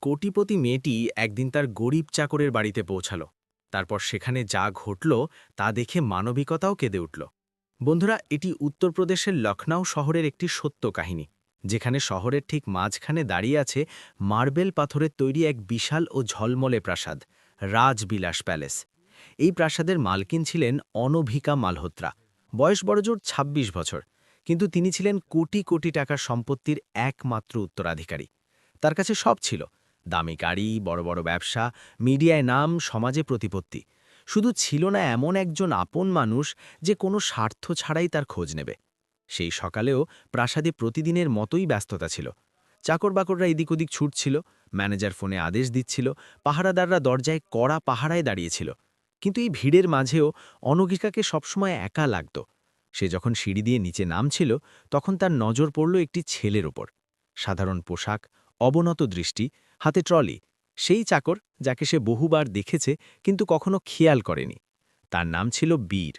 কোটিপতি মেয়েটি একদিন তার গরিব চাকরের বাড়িতে পৌঁছাল। তারপর সেখানে যা ঘটল তা দেখে মানবিকতাও কেঁদে উঠল। বন্ধুরা, এটি উত্তরপ্রদেশের লখনউ শহরের একটি সত্য কাহিনী, যেখানে শহরের ঠিক মাঝখানে দাঁড়িয়ে আছে মার্বেল পাথরের তৈরি এক বিশাল ও ঝলমলে প্রাসাদ, রাজবিলাস প্যালেস। এই প্রাসাদের মালকিন ছিলেন অনভিকা মালহোত্রা। বয়স বড়জোর ২৬ বছর, কিন্তু তিনি ছিলেন কোটি কোটি টাকার সম্পত্তির একমাত্র উত্তরাধিকারী। তার কাছে সব ছিল: দামি গাড়ি, বড় বড় ব্যবসা, মিডিয়ায় নাম, সমাজে প্রতিপত্তি। শুধু ছিল না এমন একজন আপন মানুষ যে কোনো স্বার্থ ছাড়াই তার খোঁজ নেবে। সেই সকালেও প্রাসাদে প্রতিদিনের মতোই ব্যস্ততা ছিল। চাকর-বাকররা এদিক ওদিক ছুটছিল, ম্যানেজার ফোনে আদেশ দিচ্ছিল, পাহারাদাররা দরজায় কড়া পাহারায় দাঁড়িয়েছিল। কিন্তু এই ভিড়ের মাঝেও অনঘিকাকে সবসময় একা লাগত। সে যখন সিঁড়ি দিয়ে নিচে নামছিল, তখন তার নজর পড়ল একটি ছেলের ওপর। সাধারণ পোশাক, অবনত দৃষ্টি, হাতে ট্রলি। সেই চাকর যাকে সে বহুবার দেখেছে কিন্তু কখনো খেয়াল করেনি। তার নাম ছিল বীর।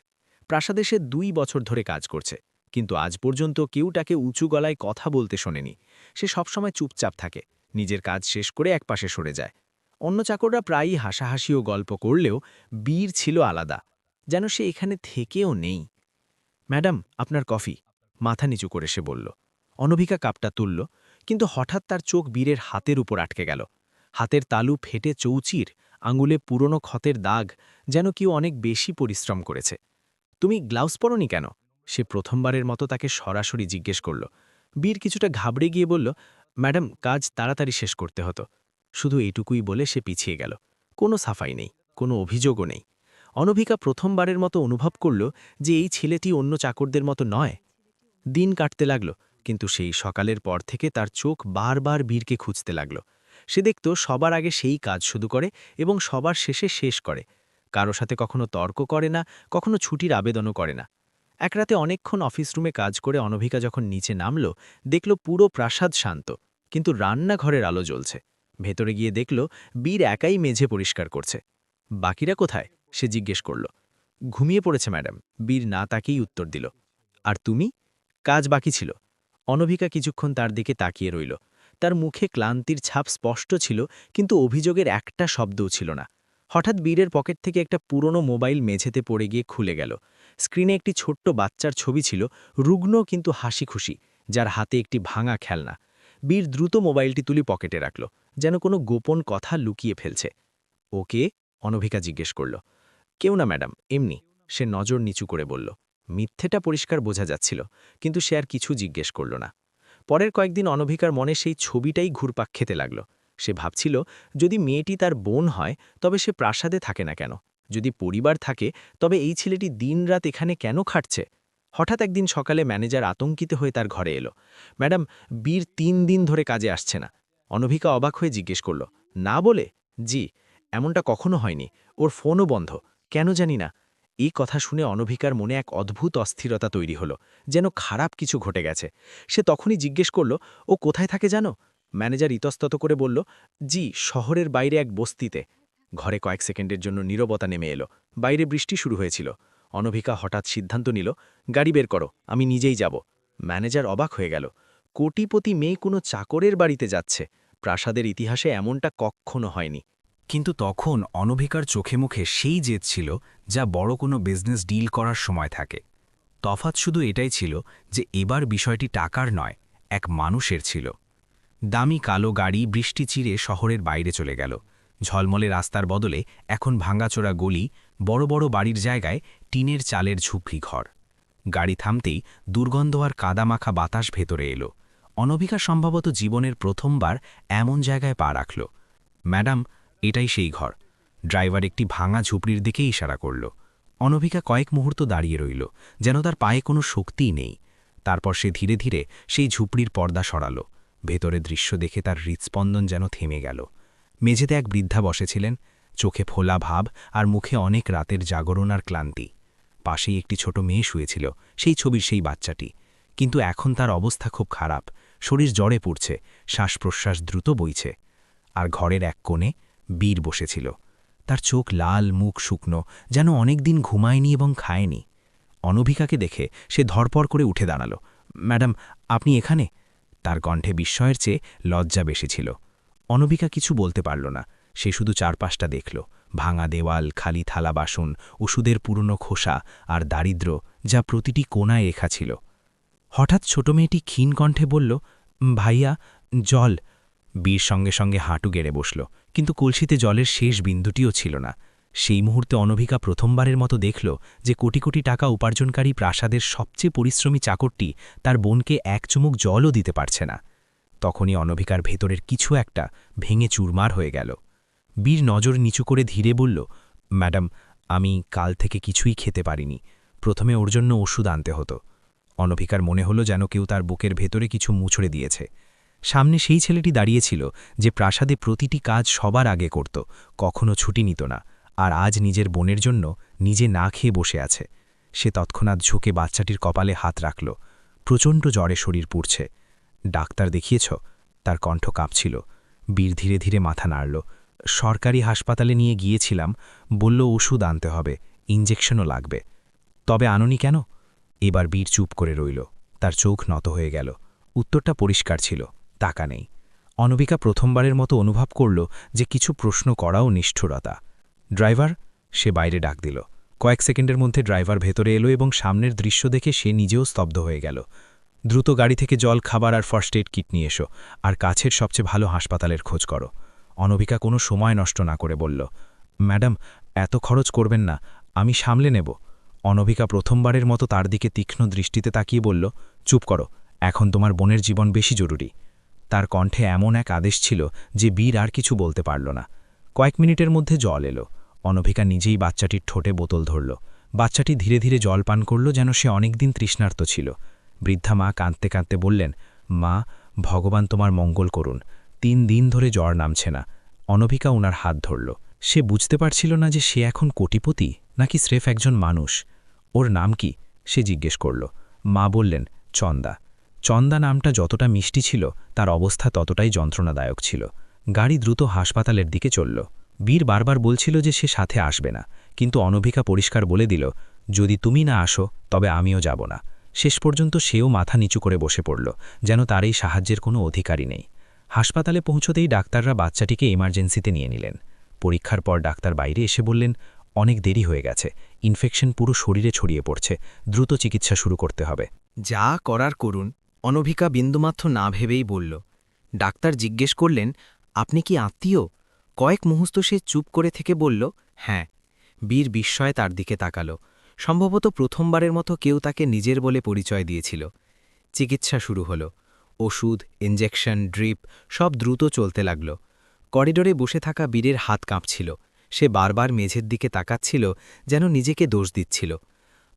প্রাসাদে সে ২ বছর ধরে কাজ করছে, কিন্তু আজ পর্যন্ত কেউ তাকে উঁচু গলায় কথা বলতে শোনেনি। সে সবসময় চুপচাপ থাকে, নিজের কাজ শেষ করে একপাশে সরে যায়। অন্য চাকররা প্রায়ই হাসাহাসি ও গল্প করলেও বীর ছিল আলাদা, যেন সে এখানে থেকেও নেই। ম্যাডাম, আপনার কফি, মাথা নিচু করে সে বলল। অনভিকা কাপটা তুলল, কিন্তু হঠাৎ তার চোখ বীরের হাতের উপর আটকে গেল। হাতের তালু ফেটে চৌচির, আঙুলে পুরনো ক্ষতের দাগ, যেন কেউ অনেক বেশি পরিশ্রম করেছে। তুমি গ্লাভস পরনি কেন? সে প্রথমবারের মতো তাকে সরাসরি জিজ্ঞেস করল। বীর কিছুটা ঘাবড়ে গিয়ে বলল, ম্যাডাম, কাজ তাড়াতাড়ি শেষ করতে হতো। শুধু এইটুকুই বলে সে পিছিয়ে গেল। কোনো সাফাই নেই, কোনো অভিযোগও নেই। অনভিকা প্রথমবারের মতো অনুভব করল যে এই ছেলেটি অন্য চাকরদের মতো নয়। দিন কাটতে লাগল, কিন্তু সেই সকালের পর থেকে তার চোখ বারবার বীরকে খুঁজতে লাগল। সে দেখত সবার আগে সেই কাজ শুরু করে এবং সবার শেষে শেষ করে। কারো সাথে কখনো তর্ক করে না, কখনো ছুটির আবেদনও করে না। এক রাতে অনেকক্ষণ অফিস রুমে কাজ করে অনভিকা যখন নিচে নামল, দেখল পুরো প্রাসাদ শান্ত, কিন্তু রান্নাঘরের আলো জ্বলছে। ভেতরে গিয়ে দেখল বীর একাই মেঝে পরিষ্কার করছে। বাকিরা কোথায়? সে জিজ্ঞেস করল। ঘুমিয়ে পড়েছে ম্যাডাম, বীর না তাকেই উত্তর দিল। আর তুমি? কাজ বাকি ছিল। অনভিকা কিছুক্ষণ তার দিকে তাকিয়ে রইল। তার মুখে ক্লান্তির ছাপ স্পষ্ট ছিল, কিন্তু অভিযোগের একটা শব্দও ছিল না। হঠাৎ বীরের পকেট থেকে একটা পুরনো মোবাইল মেঝেতে পড়ে গিয়ে খুলে গেল। স্ক্রিনে একটি ছোট্ট বাচ্চার ছবি ছিল, রুগ্ন কিন্তু হাসি খুশি, যার হাতে একটি ভাঙা খেলনা। বীর দ্রুত মোবাইলটি তুলি পকেটে রাখল, যেন কোনো গোপন কথা লুকিয়ে ফেলছে। ওকে? অনভিকা জিজ্ঞেস করল। কেউ না ম্যাডাম, এমনি, সে নজর নিচু করে বলল। মিথ্যেটা পরিষ্কার বোঝা যাচ্ছিল, কিন্তু সে আর কিছু জিজ্ঞেস করল না। পরের কয়েকদিন অনভিকার মনে সেই ছবিটাই ঘুরপাক খেতে লাগল। সে ভাবছিল, যদি মেয়েটি তার বোন হয় তবে সে প্রাসাদে থাকে না কেন? যদি পরিবার থাকে তবে এই ছেলেটি দিনরাত এখানে কেন খাটছে? হঠাৎ একদিন সকালে ম্যানেজার আতঙ্কিত হয়ে তার ঘরে এলো। ম্যাডাম, বীর ৩ দিন ধরে কাজে আসছে না। অনভিকা অবাক হয়ে জিজ্ঞেস করল। না বলে? জি, এমনটা কখনো হয়নি। ওর ফোনও বন্ধ। কেন জানি না। এই কথা শুনে অনভিকার মনে এক অদ্ভুত অস্থিরতা তৈরি হলো, যেন খারাপ কিছু ঘটে গেছে। সে তখনই জিজ্ঞেস করল, ও কোথায় থাকে জানো? ম্যানেজার ইতস্তত করে বলল, জি, শহরের বাইরে এক বস্তিতে। ঘরে কয়েক সেকেন্ডের জন্য নীরবতা নেমে এলো। বাইরে বৃষ্টি শুরু হয়েছিল। অনভিকা হঠাৎ সিদ্ধান্ত নিল, গাড়ি বের করো, আমি নিজেই যাব। ম্যানেজার অবাক হয়ে গেল। কোটিপতি মেয়ে কোনো চাকরের বাড়িতে যাচ্ছে। প্রাসাদের ইতিহাসে এমনটা কখনো হয়নি। কিন্তু তখন অনভিকার চোখে মুখে সেই জেদ ছিল যা বড় কোনো বিজনেস ডিল করার সময় থাকে। তফাৎ শুধু এটাই ছিল যে এবার বিষয়টি টাকার নয়, এক মানুষের ছিল। দামি কালো গাড়ি বৃষ্টি চিরে শহরের বাইরে চলে গেল। ঝলমলে রাস্তার বদলে এখন ভাঙাচোরা গলি, বড় বড় বাড়ির জায়গায় টিনের চালের ঝুপড়ি ঘর। গাড়ি থামতেই দুর্গন্ধ আর কাদামাখা বাতাস ভেতরে এলো। অনভিকা সম্ভবত জীবনের প্রথমবার এমন জায়গায় পা রাখল। ম্যাডাম, এটাই সেই ঘর। ড্রাইভার একটি ভাঙা ঝুপড়ির দিকে ইশারা করল। অনভিকা কয়েক মুহূর্ত দাঁড়িয়ে রইল, যেন তার পায়ে কোনো শক্তিই নেই। তারপর সে ধীরে ধীরে সেই ঝুপড়ির পর্দা সরাল। ভেতরে দৃশ্য দেখে তার হৃৎস্পন্দন যেন থেমে গেল। মেঝেতে এক বৃদ্ধা বসেছিলেন, চোখে ফোলা ভাব আর মুখে অনেক রাতের জাগরণ আর ক্লান্তি। পাশেই একটি ছোট মেয়ে শুয়েছিল, সেই ছবির সেই বাচ্চাটি। কিন্তু এখন তার অবস্থা খুব খারাপ, শরীর জ্বরে পড়ছে, শ্বাস প্রশ্বাস দ্রুত বইছে। আর ঘরের এক কোণে বীর বসেছিল। তার চোখ লাল, মুখ শুকনো, যেন অনেকদিন ঘুমায়নি এবং খায়নি। অনভিকাকে দেখে সে ধরপড় করে উঠে দাঁড়াল। ম্যাডাম, আপনি এখানে? তার কণ্ঠে বিস্ময়ের চেয়ে লজ্জা বেশি ছিল। অনবিকা কিছু বলতে পারল না, সে শুধু চারপাশটা দেখল, ভাঙা দেওয়াল, খালি থালা বাসন, ওষুধের পুরনো খোসা আর দারিদ্র্য যা প্রতিটি কোণায় রেখা ছিল। হঠাৎ ছোট মেয়েটি ক্ষীণ কণ্ঠে বলল, ভাইয়া, জল। বীর সঙ্গে সঙ্গে হাঁটু গেড়ে বসল, কিন্তু কলসিতে জলের শেষ বিন্দুটিও ছিল না। সেই মুহূর্তে অনবিকা প্রথমবারের মতো দেখল যে কোটি কোটি টাকা উপার্জনকারী প্রাসাদের সবচেয়ে পরিশ্রমী চাকরটি তার বোনকে এক চুমুক জলও দিতে পারছে না। তখনই অনবিকার ভেতরের কিছু একটা ভেঙে চুরমার হয়ে গেল। বীর নজর নিচু করে ধীরে বলল, ম্যাডাম, আমি কাল থেকে কিছুই খেতে পারিনি। প্রথমে ওর জন্য ওষুধ আনতে হতো। অনবিকার মনে হলো যেন কেউ তার বুকের ভেতরে কিছু মুছড়ে দিয়েছে। সামনে সেই ছেলেটি দাঁড়িয়েছিল যে প্রাসাদে প্রতিটি কাজ সবার আগে করত, কখনো ছুটি নিত না, আর আজ নিজের বোনের জন্য নিজে না খেয়ে বসে আছে। সে তৎক্ষণাৎ ঝুঁকে বাচ্চাটির কপালে হাত রাখল। প্রচণ্ড জ্বরে শরীর পুড়ছে। ডাক্তার দেখিয়েছ? তার কণ্ঠ কাঁপছিল। বীর ধীরে ধীরে মাথা নাড়ল। সরকারি হাসপাতালে নিয়ে গিয়েছিলাম, বলল ওষুধ আনতে হবে, ইঞ্জেকশনও লাগবে। তবে আননি কেন? এবার বীর চুপ করে রইল, তার চোখ নত হয়ে গেল। উত্তরটা পরিষ্কার ছিল, টাকা নেই। অনবিকা প্রথমবারের মতো অনুভব করল যে কিছু প্রশ্ন করাও নিষ্ঠুরতা। ড্রাইভার, সে বাইরে ডাক দিল। কয়েক সেকেন্ডের মধ্যে ড্রাইভার ভেতরে এলো এবং সামনের দৃশ্য দেখে সে নিজেও স্তব্ধ হয়ে গেল। দ্রুত গাড়ি থেকে জল, খাবার আর ফার্স্ট এড কিট নিয়ে এসো, আর কাছের সবচেয়ে ভালো হাসপাতালের খোঁজ করো। অনবিকা কোনো সময় নষ্ট না করে বলল, ম্যাডাম, এত খরচ করবেন না, আমি সামলে নেব। অনবিকা প্রথমবারের মতো তার দিকে তীক্ষ্ণ দৃষ্টিতে তাকিয়ে বলল, চুপ করো, এখন তোমার বোনের জীবন বেশি জরুরি। তার কণ্ঠে এমন এক আদেশ ছিল যে বীর আর কিছু বলতে পারল না। কয়েক মিনিটের মধ্যে জল এলো। অনবিকা নিজেই বাচ্চাটির ঠোঁটে বোতল ধরল। বাচ্চাটি ধীরে ধীরে জল পান করল, যেন সে অনেকদিন তৃষ্ণার্ত ছিল। বৃদ্ধা মা কাঁদতে কাঁদতে বললেন, মা, ভগবান তোমার মঙ্গল করুন। 3 দিন ধরে জ্বর নামছে না। অনবিকা ওনার হাত ধরল। সে বুঝতে পারছিল না যে সে এখন কোটিপতি নাকি স্রেফ একজন মানুষ। ওর নাম কি? সে জিজ্ঞেস করল। মা বললেন, চন্দা। চন্দা নামটা যতটা মিষ্টি ছিল, তার অবস্থা ততটাই যন্ত্রণাদায়ক ছিল। গাড়ি দ্রুত হাসপাতালের দিকে চলল। বীর বারবার বলছিল যে সে সাথে আসবে না, কিন্তু অনবিকা পরিষ্কার বলে দিল, যদি তুমি না আসো তবে আমিও যাব না। শেষ পর্যন্ত সেও মাথা নিচু করে বসে পড়ল, যেন তার এই সাহায্যের কোনো অধিকারই নেই। হাসপাতালে পৌঁছতেই ডাক্তাররা বাচ্চাটিকে এমার্জেন্সিতে নিয়ে নিলেন। পরীক্ষার পর ডাক্তার বাইরে এসে বললেন, অনেক দেরি হয়ে গেছে, ইনফেকশন পুরো শরীরে ছড়িয়ে পড়ছে, দ্রুত চিকিৎসা শুরু করতে হবে। যা করার করুন, অনবিকা বিন্দুমাত্র না ভেবেই বলল। ডাক্তার জিজ্ঞেস করলেন, আপনি কি আত্মীয়? কয়েক মুহূর্ত সে চুপ করে থেকে বলল, হ্যাঁ। বীর বিস্ময়ে তার দিকে তাকাল। সম্ভবত প্রথমবারের মতো কেউ তাকে নিজের বলে পরিচয় দিয়েছিল। চিকিৎসা শুরু হল। ওষুধ, ইঞ্জেকশন, ড্রিপ সব দ্রুত চলতে লাগল। করিডোরে বসে থাকা বীরের হাত কাঁপছিল। সে বারবার মেঝের দিকে তাকাচ্ছিল, যেন নিজেকে দোষ দিচ্ছিল।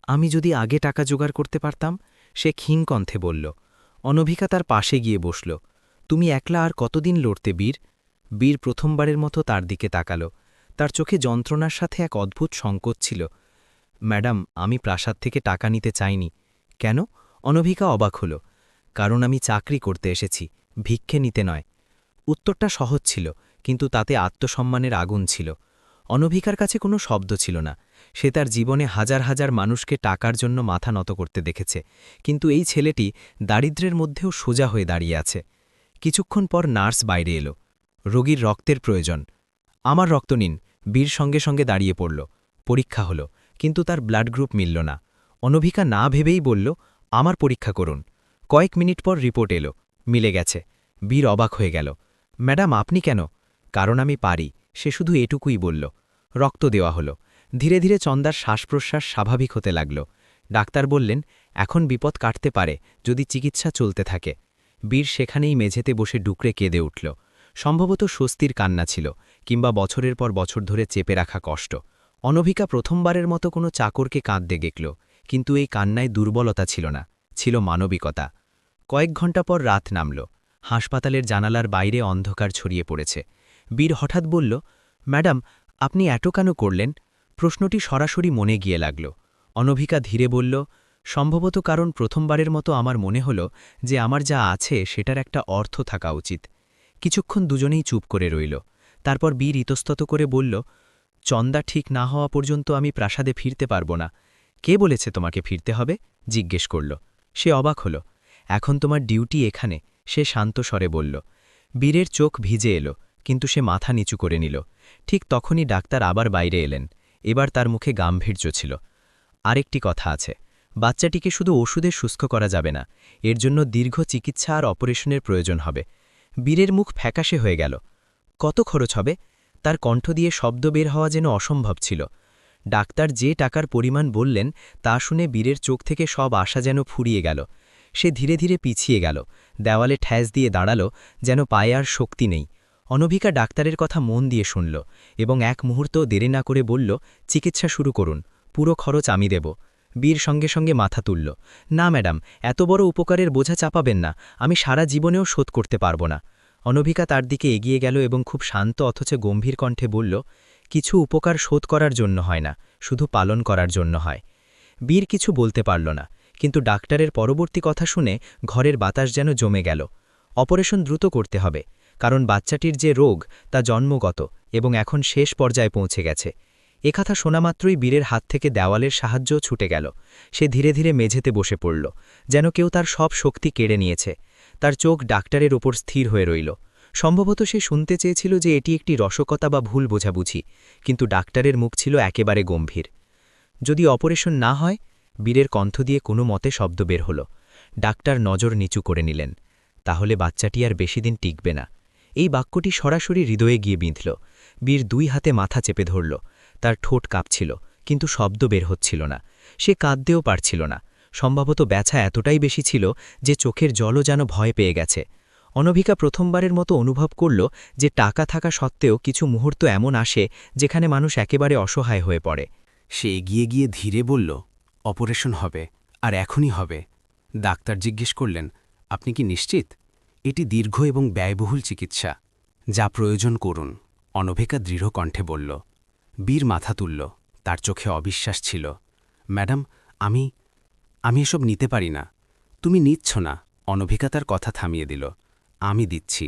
আমি যদি আগে টাকা জোগাড় করতে পারতাম, সে ক্ষীণ কণ্ঠে বলল। অনবিকা তার পাশে গিয়ে বসল। তুমি একলা আর কতদিন লড়তে, বীর? বীর প্রথমবারের মতো তার দিকে তাকাল। তার চোখে যন্ত্রণার সাথে এক অদ্ভুত সংকোচ ছিল। ম্যাডাম, আমি প্রাসাদ থেকে টাকা নিতে চাইনি। কেন? অনবিকা অবাক হল। কারণ আমি চাকরি করতে এসেছি, ভিক্ষে নিতে নয়। উত্তরটা সহজ ছিল, কিন্তু তাতে আত্মসম্মানের আগুন ছিল। অনবিকার কাছে কোনো শব্দ ছিল না। সে তার জীবনে হাজার হাজার মানুষকে টাকার জন্য মাথা নত করতে দেখেছে, কিন্তু এই ছেলেটি দারিদ্র্যের মধ্যেও সোজা হয়ে দাঁড়িয়ে আছে। কিছুক্ষণ পর নার্স বাইরে এলো। রোগীর রক্তের প্রয়োজন। আমার রক্ত নিন। বীর সঙ্গে সঙ্গে দাঁড়িয়ে পড়ল। পরীক্ষা হলো, কিন্তু তার ব্লাড গ্রুপ মিলল না। অনবিকা না ভেবেই বলল, আমার পরীক্ষা করুন। কয়েক মিনিট পর রিপোর্ট এলো, মিলে গেছে। বীর অবাক হয়ে গেল। ম্যাডাম, আপনি কেন? কারণ আমি পারি, সে শুধু এটুকুই বলল। রক্ত দেওয়া হলো। ধীরে ধীরে চন্দার শ্বাসপ্রশ্বাস স্বাভাবিক হতে লাগল। ডাক্তার বললেন, এখন বিপদ কাটতে পারে যদি চিকিৎসা চলতে থাকে। বীর সেখানেই মেঝেতে বসে ডুকরে কেঁদে উঠল। সম্ভবত স্বস্তির কান্না ছিল, কিংবা বছরের পর বছর ধরে চেপে রাখা কষ্ট। অনবিকা প্রথমবারের মতো কোনো চাকরকে কাঁদতে দেখল, কিন্তু এই কান্নায় দুর্বলতা ছিল না, ছিল মানবিকতা। কয়েক ঘণ্টা পর রাত নামল। হাসপাতালের জানালার বাইরে অন্ধকার ছড়িয়ে পড়েছে। বীর হঠাৎ বলল, ম্যাডাম, আপনি এত কেন করলেন? প্রশ্নটি সরাসরি মনে গিয়ে লাগল। অনবিকা ধীরে বলল, সম্ভবত কারণ প্রথমবারের মতো আমার মনে হল যে আমার যা আছে সেটার একটা অর্থ থাকা উচিত। কিছুক্ষণ দুজনেই চুপ করে রইল। তারপর বীর ইতস্তত করে বলল, চন্দা ঠিক না হওয়া পর্যন্ত আমি প্রাসাদে ফিরতে পারব না। কে বলেছে তোমাকে ফিরতে হবে? জিজ্ঞেস করল। সে অবাক হল। এখন তোমার ডিউটি এখানে, সে শান্ত স্বরে বলল। বীরের চোখ ভিজে এলো, কিন্তু সে মাথা নিচু করে নিল। ঠিক তখনই ডাক্তার আবার বাইরে এলেন। এবার তার মুখে গাম্ভীর্য ছিল। আরেকটি কথা আছে, বাচ্চাটিকে শুধু ওষুধে সুস্থ করা যাবে না, এর জন্য দীর্ঘ চিকিৎসা আর অপারেশনের প্রয়োজন হবে। বীরের মুখ ফ্যাকাশে হয়ে গেল। কত খরচ হবে? তার কণ্ঠ দিয়ে শব্দ বের হওয়া যেন অসম্ভব ছিল। ডাক্তার যে টাকার পরিমাণ বললেন তা শুনে বীরের চোখ থেকে সব আশা যেন ফুরিয়ে গেল। সে ধীরে ধীরে পিছিয়ে গেল, দেওয়ালে ঠ্যাস দিয়ে দাঁড়ালো, যেন পায়ে আর শক্তি নেই। অনভিকা ডাক্তারের কথা মন দিয়ে শুনল এবং এক মুহূর্ত দেরি না করে বলল, চিকিৎসা শুরু করুন, পুরো খরচ আমি দেব। বীর সঙ্গে সঙ্গে মাথা তুলল। না ম্যাডাম, এত বড় উপকারের বোঝা চাপাবেন না, আমি সারা জীবনেও শোধ করতে পারব না। অনভিকা তার দিকে এগিয়ে গেল এবং খুব শান্ত অথচ গম্ভীর কণ্ঠে বলল, কিছু উপকার শোধ করার জন্য হয় না, শুধু পালন করার জন্য হয়। বীর কিছু বলতে পারল না, কিন্তু ডাক্তারের পরবর্তী কথা শুনে ঘরের বাতাস যেন জমে গেল। অপারেশন দ্রুত করতে হবে, কারণ বাচ্চাটির যে রোগ তা জন্মগত এবং এখন শেষ পর্যায়ে পৌঁছে গেছে। একথা শোনামাত্রই বীরের হাত থেকে দেওয়ালের সাহায্যও ছুটে গেল। সে ধীরে ধীরে মেঝেতে বসে পড়ল, যেন কেউ তার সব শক্তি কেড়ে নিয়েছে। তার চোখ ডাক্তারের ওপর স্থির হয়ে রইল। সম্ভবত সে শুনতে চেয়েছিল যে এটি একটি রসকতা বা ভুল বোঝাবুঝি, কিন্তু ডাক্তারের মুখ ছিল একেবারে গম্ভীর। যদি অপারেশন না হয়? বীরের কণ্ঠ দিয়ে কোনো মতে শব্দ বের হল। ডাক্তার নজর নিচু করে নিলেন। তাহলে বাচ্চাটি আর বেশিদিন টিকবে না। এই বাক্যটি সরাসরি হৃদয়ে গিয়ে বিঁধল। বীর দুই হাতে মাথা চেপে ধরল। তার ঠোঁট কাঁপছিল, কিন্তু শব্দ বের হচ্ছিল না। সে কাঁদতেও পারছিল না। সম্ভবত ব্যথা এতটাই বেশি ছিল যে চোখের জলও যেন ভয় পেয়ে গেছে। অনভিকা প্রথমবারের মতো অনুভব করল যে টাকা থাকা সত্ত্বেও কিছু মুহূর্ত এমন আসে যেখানে মানুষ একেবারে অসহায় হয়ে পড়ে। সে এগিয়ে গিয়ে ধীরে বলল, অপারেশন হবে, আর এখনই হবে। ডাক্তার জিজ্ঞেস করলেন, আপনি কি নিশ্চিত? এটি দীর্ঘ এবং ব্যয়বহুল চিকিৎসা, যা প্রয়োজন করুন। অনভিকা দৃঢ় কণ্ঠে বলল। বীর মাথা তুলল, তার চোখে অবিশ্বাস ছিল। ম্যাডাম, আমি এসব নিতে পারি না। তুমি নিচ্ছ না। অনভিকা তার কথা থামিয়ে দিল। আমি দিচ্ছি।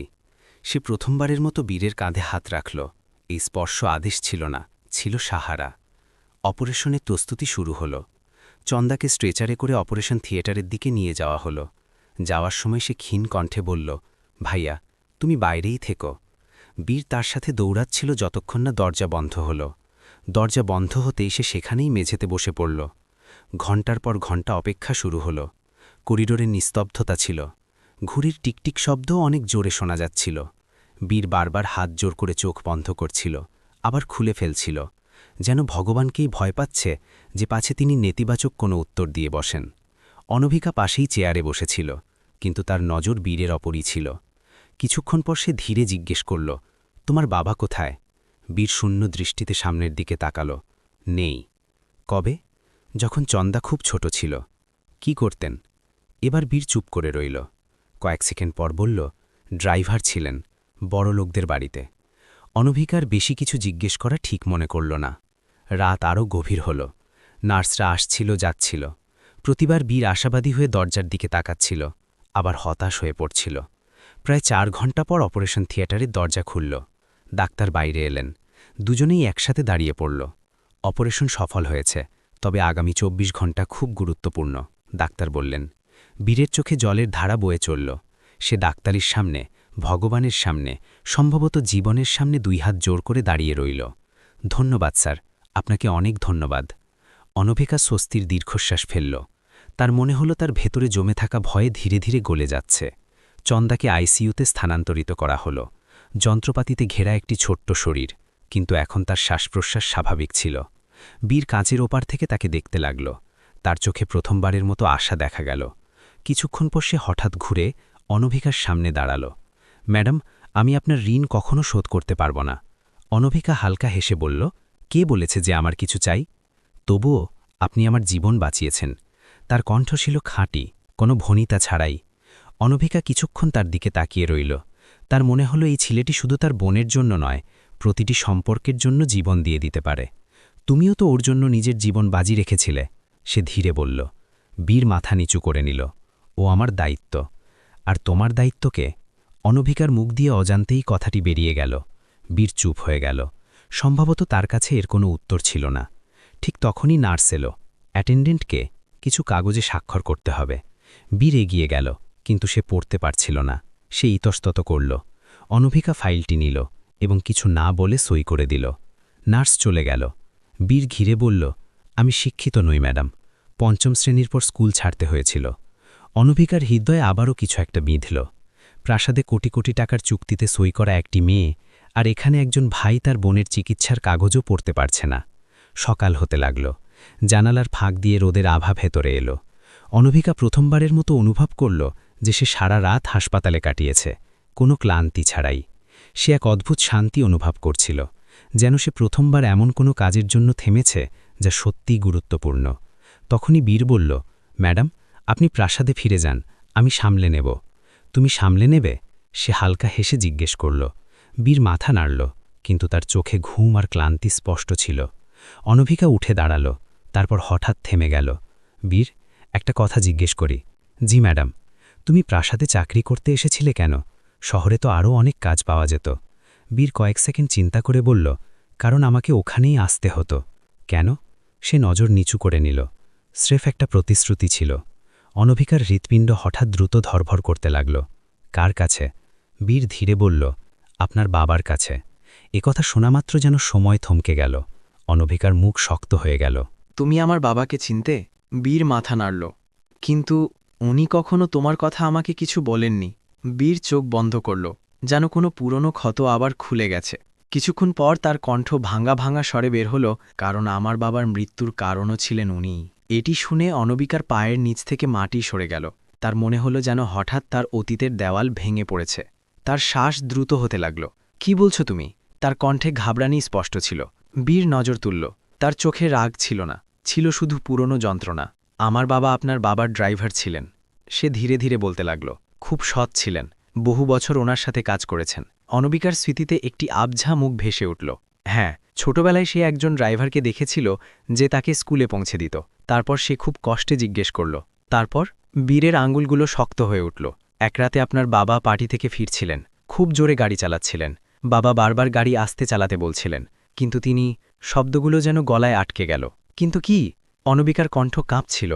সে প্রথমবারের মতো বীরের কাঁধে হাত রাখল। এই স্পর্শ আদেশ ছিল না, ছিল সাহারা। অপারেশনের প্রস্তুতি শুরু হল। চন্দাকে স্ট্রেচারে করে অপারেশন থিয়েটারের দিকে নিয়ে যাওয়া হলো। যাওয়ার সময় সে ক্ষীণ কণ্ঠে বলল, ভাইয়া, তুমি বাইরেই থেকো। বীর তার সাথে দৌড়াচ্ছিল যতক্ষণ না দরজা বন্ধ হল। দরজা বন্ধ হতেই সে সেখানেই মেঝেতে বসে পড়ল। ঘণ্টার পর ঘণ্টা অপেক্ষা শুরু হল। করিডোরে নিস্তব্ধতা ছিল। ঘুড়ির টিকটিক শব্দও অনেক জোরে শোনা যাচ্ছিল। বীর বারবার হাত জোর করে চোখ বন্ধ করছিল, আবার খুলে ফেলছিল, যেন ভগবানকেই ভয় পাচ্ছে যে পাছে তিনি নেতিবাচক কোনো উত্তর দিয়ে বসেন। অনভিকা পাশেই চেয়ারে বসেছিল, কিন্তু তার নজর বীরের অপরই ছিল। কিছুক্ষণ পর সে ধীরে জিজ্ঞেস করল, তোমার বাবা কোথায়? বীর শূন্য দৃষ্টিতে সামনের দিকে তাকাল। নেই। কবে? যখন চন্দা খুব ছোট ছিল। কি করতেন? এবার বীর চুপ করে রইল। কয়েক সেকেন্ড পর বলল, ড্রাইভার ছিলেন, বড় লোকদের বাড়িতে। অনভিকার বেশি কিছু জিজ্ঞেস করা ঠিক মনে করল না। রাত আরও গভীর হল। নার্সরা আসছিল যাচ্ছিল। প্রতিবার বীর আশাবাদী হয়ে দরজার দিকে তাকাচ্ছিল, আবার হতাশ হয়ে পড়ছিল। প্রায় 4 ঘণ্টা পর অপারেশন থিয়েটারের দরজা খুলল। ডাক্তার বাইরে এলেন। দুজনেই একসাথে দাঁড়িয়ে পড়ল। অপারেশন সফল হয়েছে, তবে আগামী 24 ঘণ্টা খুব গুরুত্বপূর্ণ, ডাক্তার বললেন। বীরের চোখে জলের ধারা বয়ে চলল। সে ডাক্তারের সামনে, ভগবানের সামনে, সম্ভবত জীবনের সামনে 2 হাত জোর করে দাঁড়িয়ে রইল। ধন্যবাদ স্যার, আপনাকে অনেক ধন্যবাদ। অনভিকা স্বস্তির দীর্ঘশ্বাস ফেলল। তার মনে হলো তার ভেতরে জমে থাকা ভয়ে ধীরে ধীরে গলে যাচ্ছে। চন্দাকে আইসিইউতে স্থানান্তরিত করা হলো। যন্ত্রপাতিতে ঘেরা একটি ছোট্ট শরীর, কিন্তু এখন তার শ্বাসপ্রশ্বাস স্বাভাবিক ছিল। বীর কাঁচের ওপার থেকে তাকে দেখতে লাগল। তার চোখে প্রথমবারের মতো আশা দেখা গেল। কিছুক্ষণ পর সে হঠাৎ ঘুরে অনভিকার সামনে দাঁড়াল। ম্যাডাম, আমি আপনার ঋণ কখনো শোধ করতে পারব না। অনভিকা হালকা হেসে বলল, কে বলেছে যে আমার কিছু চাই? তবুও আপনি আমার জীবন বাঁচিয়েছেন। তার কণ্ঠ ছিল খাঁটি, কোনো ভনিতা ছাড়াই। অনভিকা কিছুক্ষণ তার দিকে তাকিয়ে রইল। তার মনে হলো এই ছেলেটি শুধু তার বোনের জন্য নয়, প্রতিটি সম্পর্কের জন্য জীবন দিয়ে দিতে পারে। তুমিও তো ওর জন্য নিজের জীবন বাজি রেখেছিলে, সে ধীরে বলল। বীর মাথা নিচু করে নিল। ও আমার দায়িত্ব। আর তোমার দায়িত্বকে? অনভিকার মুখ দিয়ে অজান্তেই কথাটি বেরিয়ে গেল। বীর চুপ হয়ে গেল। সম্ভবত তার কাছে এর কোনো উত্তর ছিল না। ঠিক তখনই নার্স এলো। অ্যাটেন্ডেন্টকে কিছু কাগজে স্বাক্ষর করতে হবে। বীর এগিয়ে গেল, কিন্তু সে পড়তে পারছিল না। সে ইতস্তত করল। অনভিকা ফাইলটি নিল এবং কিছু না বলে সই করে দিল। নার্স চলে গেল। বীর ঘিরে বলল, আমি শিক্ষিত নই ম্যাডাম, ৫ম শ্রেণীর পর স্কুল ছাড়তে হয়েছিল। অনভিকার হৃদয়ে আবারও কিছু একটা বিঁধল। প্রাসাদে কোটি কোটি টাকার চুক্তিতে সই করা একটি মেয়ে, আর এখানে একজন ভাই তার বোনের চিকিৎসার কাগজও পড়তে পারছে না। সকাল হতে লাগল। জানালার ফাঁক দিয়ে রোদের আভা ভেতরে এলো। অনভিকা প্রথমবারের মতো অনুভব করল যে সে সারা রাত হাসপাতালে কাটিয়েছে, কোনো ক্লান্তি ছাড়াই। সে এক অদ্ভুত শান্তি অনুভব করছিল, যেন সে প্রথমবার এমন কোনো কাজের জন্য থেমেছে যা সত্যিই গুরুত্বপূর্ণ। তখনই বীর বলল, ম্যাডাম, আপনি প্রাসাদে ফিরে যান, আমি সামলে নেব। তুমি সামলে নেবে? সে হালকা হেসে জিজ্ঞেস করল। বীর মাথা নাড়ল, কিন্তু তার চোখে ঘুম আর ক্লান্তি স্পষ্ট ছিল। অনভিকা উঠে দাঁড়াল, তারপর হঠাৎ থেমে গেল। বীর, একটা কথা জিজ্ঞেস করি? জি ম্যাডাম। তুমি প্রাসাদে চাকরি করতে এসেছিলে কেন? শহরে তো আরও অনেক কাজ পাওয়া যেত। বীর কয়েক সেকেন্ড চিন্তা করে বলল, কারণ আমাকে ওখানেই আসতে হতো। কেন? সে নজর নিচু করে নিল। স্রেফ একটা প্রতিশ্রুতি ছিল। অনভিকার হৃৎপিণ্ড হঠাৎ দ্রুত ধরভর করতে লাগল। কার কাছে? বীর ধীরে বলল, আপনার বাবার কাছে। একথা শোনামাত্র যেন সময় থমকে গেল। অনভিকার মুখ শক্ত হয়ে গেল। তুমি আমার বাবাকে চিনতে? বীর মাথা নাড়ল। কিন্তু উনি কখনো তোমার কথা আমাকে কিছু বলেননি। বীর চোখ বন্ধ করল, যেন কোনো পুরনো ক্ষত আবার খুলে গেছে। কিছুক্ষণ পর তার কণ্ঠ ভাঙা ভাঙা স্বরে বের হল, কারণ আমার বাবার মৃত্যুর কারণও ছিলেন উনিই। এটি শুনে অনবিকার পায়ের নিচ থেকে মাটি সরে গেল। তার মনে হলো যেন হঠাৎ তার অতীতের দেওয়াল ভেঙে পড়েছে। তার শ্বাস দ্রুত হতে লাগল। কি বলছো তুমি? তার কণ্ঠে ঘাবড়ানি স্পষ্ট ছিল। বীর নজর তুলল। তার চোখে রাগ ছিল না, ছিল শুধু পুরনো যন্ত্রণা। আমার বাবা আপনার বাবার ড্রাইভার ছিলেন। সে ধীরে ধীরে বলতে লাগল। খুব সৎ ছিলেন, বহু বছর ওনার সাথে কাজ করেছেন। অনবিকার স্মৃতিতে একটি আবঝা মুখ ভেসে উঠল। হ্যাঁ, ছোটবেলায় সে একজন ড্রাইভারকে দেখেছিল যে তাকে স্কুলে পৌঁছে দিত। তারপর সে খুব কষ্টে জিজ্ঞেস করল, তারপর? বীরের আঙুলগুলো শক্ত হয়ে উঠল। এক রাতে আপনার বাবা পার্টি থেকে ফিরছিলেন, খুব জোরে গাড়ি চালাচ্ছিলেন। বাবা বারবার গাড়ি আস্তে চালাতে বলছিলেন, কিন্তু তিনি, শব্দগুলো যেন গলায় আটকে গেল। কিন্তু কি? অনবিকার কণ্ঠ কাঁপছিল।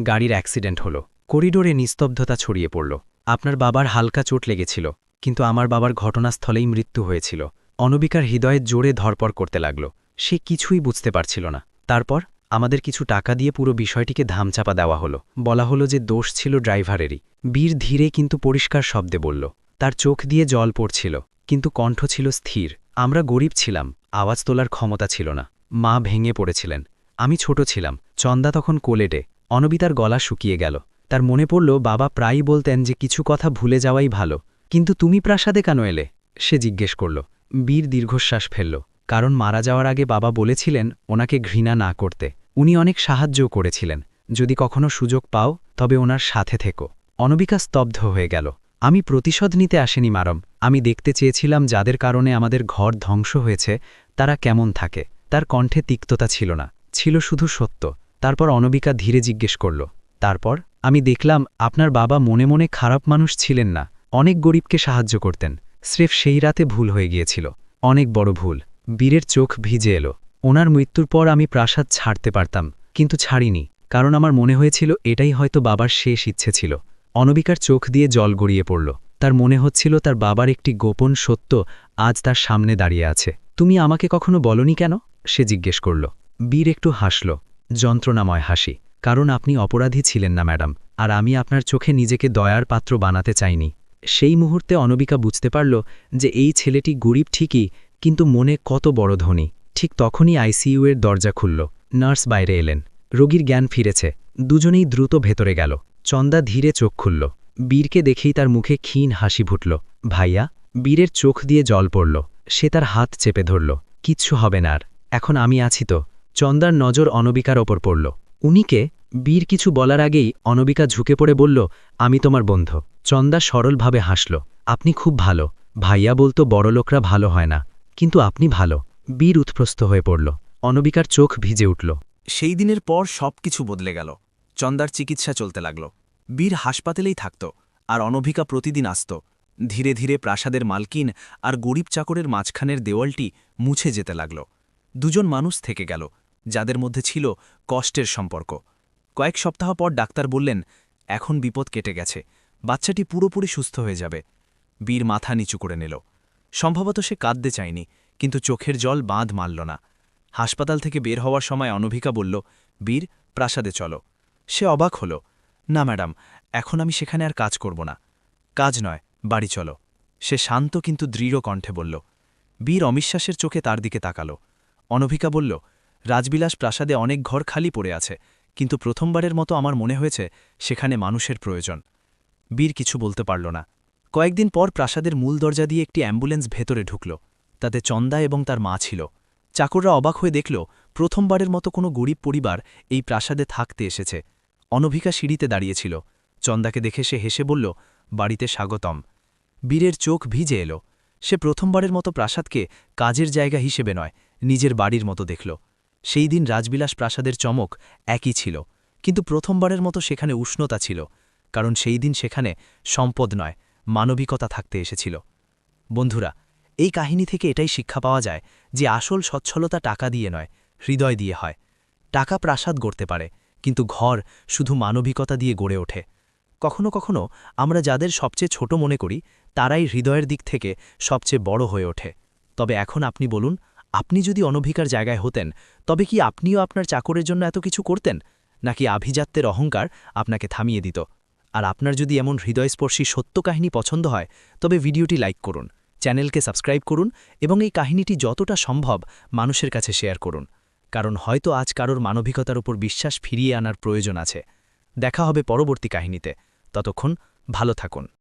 গাড়ির অ্যাক্সিডেন্ট হলো। করিডোরে নিস্তব্ধতা ছড়িয়ে পড়ল। আপনার বাবার হালকা চোট লেগেছিল, কিন্তু আমার বাবার ঘটনাস্থলেই মৃত্যু হয়েছিল। অনবিকার হৃদয়ে জোরে ধরপড় করতে লাগল। সে কিছুই বুঝতে পারছিল না। তারপর আমাদের কিছু টাকা দিয়ে পুরো বিষয়টিকে ধামচাপা দেওয়া হলো। বলা হলো যে দোষ ছিল ড্রাইভারেরই। বীর ধীরে কিন্তু পরিষ্কার শব্দে বলল। তার চোখ দিয়ে জল পড়ছিল, কিন্তু কণ্ঠ ছিল স্থির। আমরা গরিব ছিলাম, আওয়াজ তোলার ক্ষমতা ছিল না। মা ভেঙে পড়েছিলেন। আমি ছোট ছিলাম। চন্দা তখন কোলেটে। অনবিতার গলা শুকিয়ে গেল। তার মনে পড়ল বাবা প্রায়ই বলতেন যে কিছু কথা ভুলে যাওয়াই ভালো। কিন্তু তুমি প্রাসাদে কেন এলে? সে জিজ্ঞেস করল। বীর দীর্ঘশ্বাস ফেলল। কারণ মারা যাওয়ার আগে বাবা বলেছিলেন ওনাকে ঘৃণা না করতে। উনি অনেক সাহায্যও করেছিলেন। যদি কখনো সুযোগ পাও তবে ওনার সাথে থেকো। অনবিকা স্তব্ধ হয়ে গেল। আমি প্রতিশোধ নিতে আসেনি মারম। আমি দেখতে চেয়েছিলাম যাদের কারণে আমাদের ঘর ধ্বংস হয়েছে তারা কেমন থাকে। তার কণ্ঠে তিক্ততা ছিল না, ছিল শুধু সত্য। তারপর অনবিকা ধীরে জিজ্ঞেস করল, তারপর? আমি দেখলাম আপনার বাবা মনে মনে খারাপ মানুষ ছিলেন না, অনেক গরিবকে সাহায্য করতেন। স্রেফ সেই রাতে ভুল হয়ে গিয়েছিল, অনেক বড় ভুল। বীরের চোখ ভিজে এলো। ওনার মৃত্যুর পর আমি প্রাসাদ ছাড়তে পারতাম, কিন্তু ছাড়িনি, কারণ আমার মনে হয়েছিল এটাই হয়তো বাবার শেষ ইচ্ছে ছিল। অনবিকার চোখ দিয়ে জল গড়িয়ে পড়ল। তার মনে হচ্ছিল তার বাবার একটি গোপন সত্য আজ তার সামনে দাঁড়িয়ে আছে। তুমি আমাকে কখনো বলনি কেন? সে জিজ্ঞেস করল। বীর একটু হাসল, যন্ত্রণাময় হাসি। কারণ আপনি অপরাধী ছিলেন না ম্যাডাম, আর আমি আপনার চোখে নিজেকে দয়ার পাত্র বানাতে চাইনি। সেই মুহূর্তে অনবিকা বুঝতে পারল যে এই ছেলেটি গরিব ঠিকই, কিন্তু মনে কত বড় ধনী। ঠিক তখনই আইসিইউ এর দরজা খুলল। নার্স বাইরে এলেন। রোগীর জ্ঞান ফিরেছে। দুজনেই দ্রুত ভেতরে গেল। চন্দা ধীরে চোখ খুলল। বীরকে দেখেই তার মুখে ক্ষীণ হাসি ফুটল। ভাইয়া? বীরের চোখ দিয়ে জল পড়ল। সে তার হাত চেপে ধরল। কিচ্ছু হবে না আর, এখন আমি আছি তো। চন্দার নজর অনবিকার ওপর পড়ল। উনিকে? বীর কিছু বলার আগেই অনবিকা ঝুঁকে পড়ে বলল, আমি তোমার বন্ধু। চন্দা সরলভাবে হাসল। আপনি খুব ভালো। ভাইয়া বলতো বড়লোকরা ভালো হয় না, কিন্তু আপনি ভালো। বীর উৎপ্রস্ত হয়ে পড়ল। অনবিকার চোখ ভিজে উঠল। সেই দিনের পর সবকিছু বদলে গেল। চন্দার চিকিৎসা চলতে লাগল। বীর হাসপাতালেই থাকত, আর অনভিকা প্রতিদিন আসত। ধীরে ধীরে প্রাসাদের মালকিন আর গরিব চাকরের মাঝখানের দেওয়ালটি মুছে যেতে লাগল। দুজন মানুষ থেকে গেল, যাদের মধ্যে ছিল কষ্টের সম্পর্ক। কয়েক সপ্তাহ পর ডাক্তার বললেন, এখন বিপদ কেটে গেছে, বাচ্চাটি পুরোপুরি সুস্থ হয়ে যাবে। বীর মাথা নিচু করে নিল। সম্ভবত সে কাঁদতে চায়নি, কিন্তু চোখের জল বাঁধ মারল না। হাসপাতাল থেকে বের হওয়ার সময় অনভিকা বলল, বীর, প্রাসাদে চলো। সে অবাক হল। না ম্যাডাম, এখন আমি সেখানে আর কাজ করব না। কাজ নয়, বাড়ি চলো, সে শান্ত কিন্তু দৃঢ় কণ্ঠে বলল। বীর অবিশ্বাসের চোখে তার দিকে তাকাল। অনভিকা বলল, রাজবিলাস প্রাসাদে অনেক ঘর খালি পড়ে আছে, কিন্তু প্রথমবারের মতো আমার মনে হয়েছে সেখানে মানুষের প্রয়োজন। বীর কিছু বলতে পারল না। কয়েকদিন পর প্রাসাদের মূল দরজা দিয়ে একটি অ্যাম্বুলেন্স ভেতরে ঢুকল। তাতে চন্দা এবং তার মা ছিল। চাকররা অবাক হয়ে দেখল প্রথমবারের মতো কোনো গরিব পরিবার এই প্রাসাদে থাকতে এসেছে। অনভিকা সিঁড়িতে দাঁড়িয়েছিল। চন্দাকে দেখে সে হেসে বলল, বাড়িতে স্বাগতম। বীরের চোখ ভিজে এলো। সে প্রথমবারের মতো প্রাসাদকে কাজের জায়গা হিসেবে নয়, নিজের বাড়ির মতো দেখল। সেই দিন রাজবিলাস প্রাসাদের চমক একই ছিল, কিন্তু প্রথমবারের মতো সেখানে উষ্ণতা ছিল, কারণ সেই দিন সেখানে সম্পদ নয়, মানবিকতা থাকতে এসেছিল। বন্ধুরা, এই কাহিনী থেকে এটাই শিক্ষা পাওয়া যায় যে আসল সচ্ছলতা টাকা দিয়ে নয়, হৃদয় দিয়ে হয়। টাকা প্রাসাদ গড়তে পারে, কিন্তু ঘর শুধু মানবিকতা দিয়ে গড়ে ওঠে। কখনো কখনো আমরা যাদের সবচেয়ে ছোট মনে করি, তারাই হৃদয়ের দিক থেকে সবচেয়ে বড় হয়ে ওঠে। তবে এখন আপনি বলুন, আপনি যদি অনভিকার জায়গায় হতেন, তবে কি আপনিও আপনার চাকরের জন্য এত কিছু করতেন, নাকি আভিজাত্যের অহংকার আপনাকে থামিয়ে দিত? আর আপনার যদি এমন হৃদয়স্পর্শী সত্য কাহিনী পছন্দ হয়, তবে ভিডিওটি লাইক করুন, চ্যানেলকে সাবস্ক্রাইব করুন এবং এই কাহিনীটি যতটা সম্ভব মানুষের কাছে শেয়ার করুন, কারণ হয়তো আজ কারোর মানবিকতার উপর বিশ্বাস ফিরিয়ে আনার প্রয়োজন আছে। দেখা হবে পরবর্তী কাহিনীতে। ততক্ষণ ভালো থাকুন।